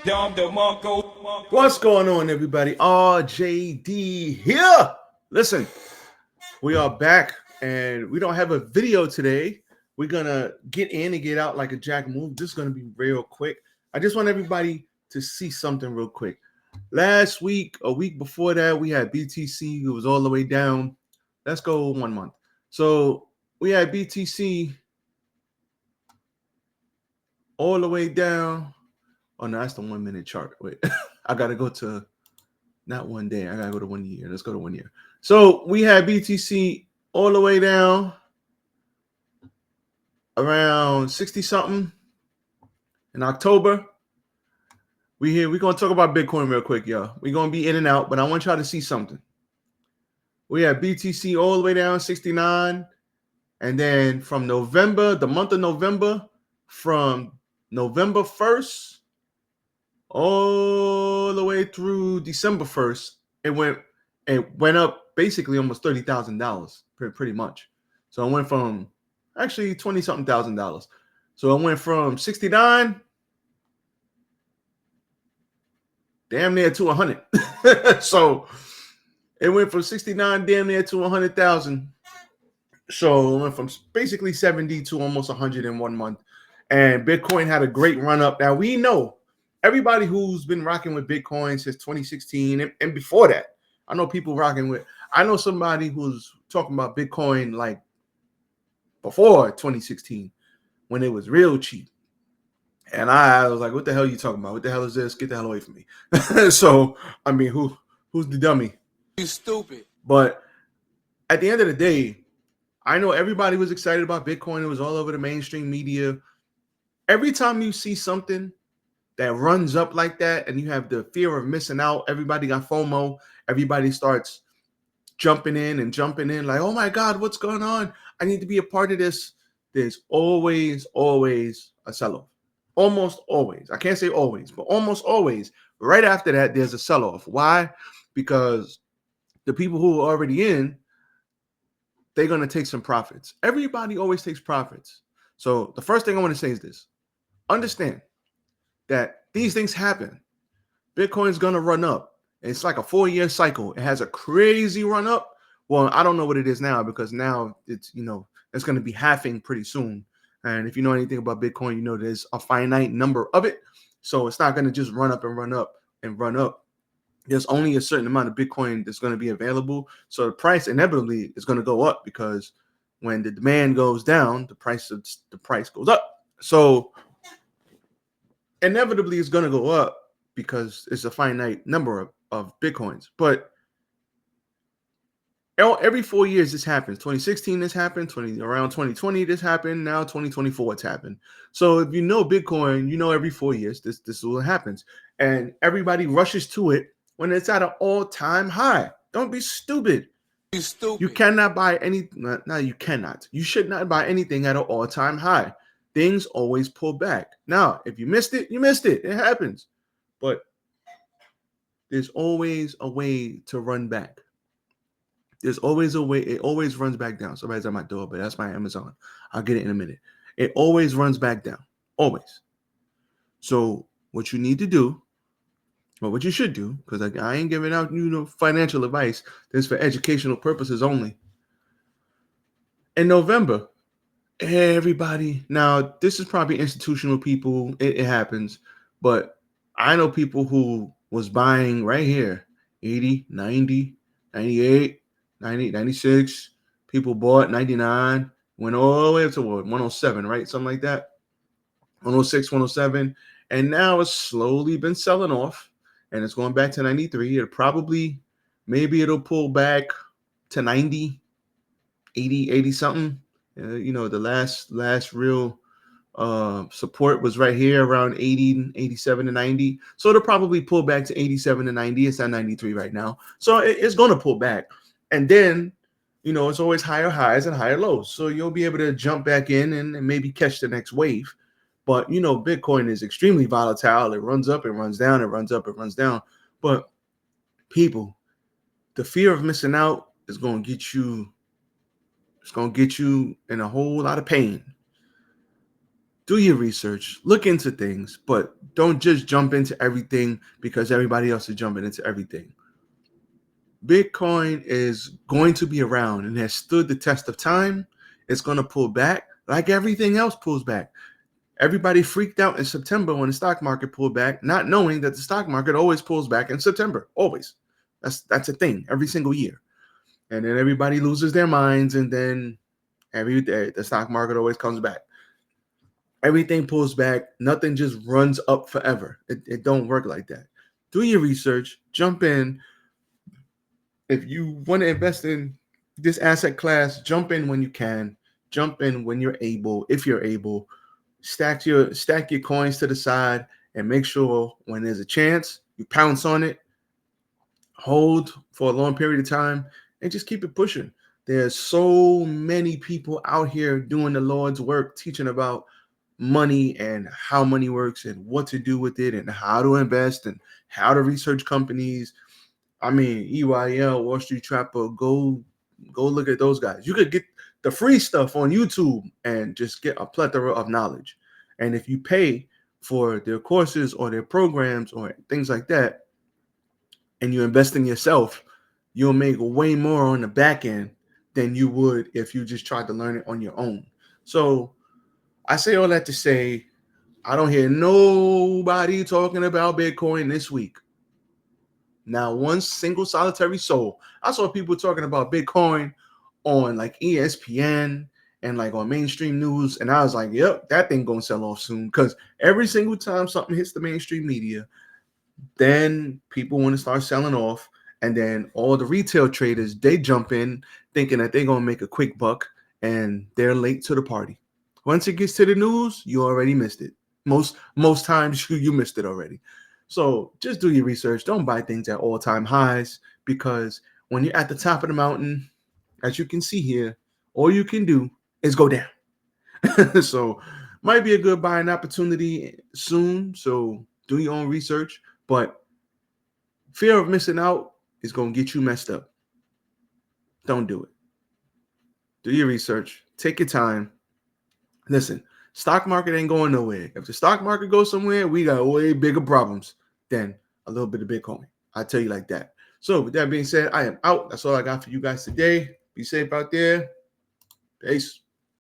What's going on, everybody? RJD here. Listen, we are back and we don't have a video today. We're gonna get in and get out like a jack move. This is gonna be real quick. I just want everybody to see something real quick. Last week, a week before that, we had BTC. It was all the way down. Let's go 1 month. So we had BTC all the way down. Oh no, that's the 1 minute chart. Wait, I gotta go to not 1 day. I gotta go to 1 year. Let's go to 1 year. So we had BTC all the way down around 60 something in October. We're gonna talk about Bitcoin real quick, y'all. We're gonna be in and out, but I want y'all to see something. We had BTC all the way down 69, and then from November, the month of November, from November 1st all the way through December 1st, it went up basically almost $30,000, pretty much. So it went from actually $20-something thousand. So it went from 69 damn near to 100. So it went from 69 damn near to 100,000. So it went from basically 70 to almost 100 in 1 month. And Bitcoin had a great run up. Now we know everybody who's been rocking with Bitcoin since 2016 and before that. I know people rocking with. I know somebody who's talking about Bitcoin like before 2016 when it was real cheap. And I was like, what the hell are you talking about? What the hell is this? Get the hell away from me. So, I mean, who's the dummy? You stupid. But at the end of the day, I know everybody was excited about Bitcoin. It was all over the mainstream media. Every time you see something that runs up like that and you have the fear of missing out, everybody got FOMO. Everybody starts jumping in like, oh my God, what's going on? I need to be a part of this. There's always a sell-off. Almost always. I can't say always, but almost always. Right after that, there's a sell-off. Why? Because the people who are already in, they're going to take some profits. Everybody always takes profits. So the first thing I want to say is this. Understand that these things happen. Bitcoin's going to run up. It's like a 4-year cycle. It has a crazy run up. Well, I don't know what it is now because now it's going to be halving pretty soon. And if you know anything about Bitcoin, you know there's a finite number of it. So it's not going to just run up and run up and run up. There's only a certain amount of Bitcoin that's going to be available. So the price inevitably is going to go up because when the demand goes down, the price goes up. So inevitably it's going to go up because it's a finite number of Bitcoins. But every 4 years this happens. 2016 this happened, around 2020 this happened, now 2024 it's happened. So if you know Bitcoin, you know every 4 years this is what happens. And everybody rushes to it when it's at an all-time high. Don't be stupid. You stupid. You cannot buy any. No, you cannot. You should not buy anything at an all-time high. Things always pull back. Now, if you missed it, you missed it. It happens. But there's always a way to run back. There's always a way. It always runs back down. Somebody's at my door, but that's my Amazon. I'll get it in a minute. It always runs back down. Always. So what you need to do, or what you should do, because I ain't giving out financial advice. This is for educational purposes only. In November, everybody. Now this is probably institutional people. It happens, but I know people who was buying right here 80, 90, 98. 90, 96, people bought 99, went all the way up to 107, right? Something like that. 106, 107. And now it's slowly been selling off and it's going back to 93. Maybe it'll pull back to 90, 80 something. The last real support was right here around 80, 87 to 90. So it'll probably pull back to 87 to 90. It's at 93 right now. So it's going to pull back. And then, it's always higher highs and higher lows. So you'll be able to jump back in and maybe catch the next wave. But, Bitcoin is extremely volatile. It runs up, it runs down, it runs up, it runs down. But people, the fear of missing out is going to get you. It's going to get you in a whole lot of pain. do your research, look into things, but don't just jump into everything because everybody else is jumping into everything. Bitcoin is going to be around and has stood the test of time. It's going to pull back like everything else pulls back. Everybody freaked out in September when the stock market pulled back, not knowing that the stock market always pulls back in September. Always. That's a thing every single year. And then everybody loses their minds, and then every day the stock market always comes back. Everything pulls back. Nothing just runs up forever. It don't work like that. Do your research. Jump in. If you want to invest in this asset class, jump in when you can. Jump in when you're able, if you're able. Stack your coins to the side and make sure when there's a chance, you pounce on it, hold for a long period of time, and just keep it pushing. There's so many people out here doing the Lord's work, teaching about money and how money works and what to do with it and how to invest and how to research companies. I mean, EYL, Wall Street Trapper, go look at those guys. You could get the free stuff on YouTube and just get a plethora of knowledge. And if you pay for their courses or their programs or things like that, and you invest in yourself, you'll make way more on the back end than you would if you just tried to learn it on your own. So I say all that to say, I don't hear nobody talking about Bitcoin this week. Now, one single solitary soul. I saw people talking about Bitcoin on like ESPN and like on mainstream news, and I was like, yep, that thing gonna sell off soon. Because every single time something hits the mainstream media, then people want to start selling off, and then all the retail traders, they jump in thinking that they're gonna make a quick buck, and they're late to the party. Once it gets to the news, you already missed it. Most times you missed it already. So just do your research. Don't buy things at all-time highs, because when you're at the top of the mountain, as you can see here, all you can do is go down. So might be a good buying opportunity soon. So do your own research, but fear of missing out is going to get you messed up. Don't do it. Do your research. Take your time. Listen, stock market ain't going nowhere. If the stock market goes somewhere, we got way bigger problems than a little bit of Bitcoin. I tell you like that. So with that being said, I am out. That's all I got for you guys today. Be safe out there. Peace.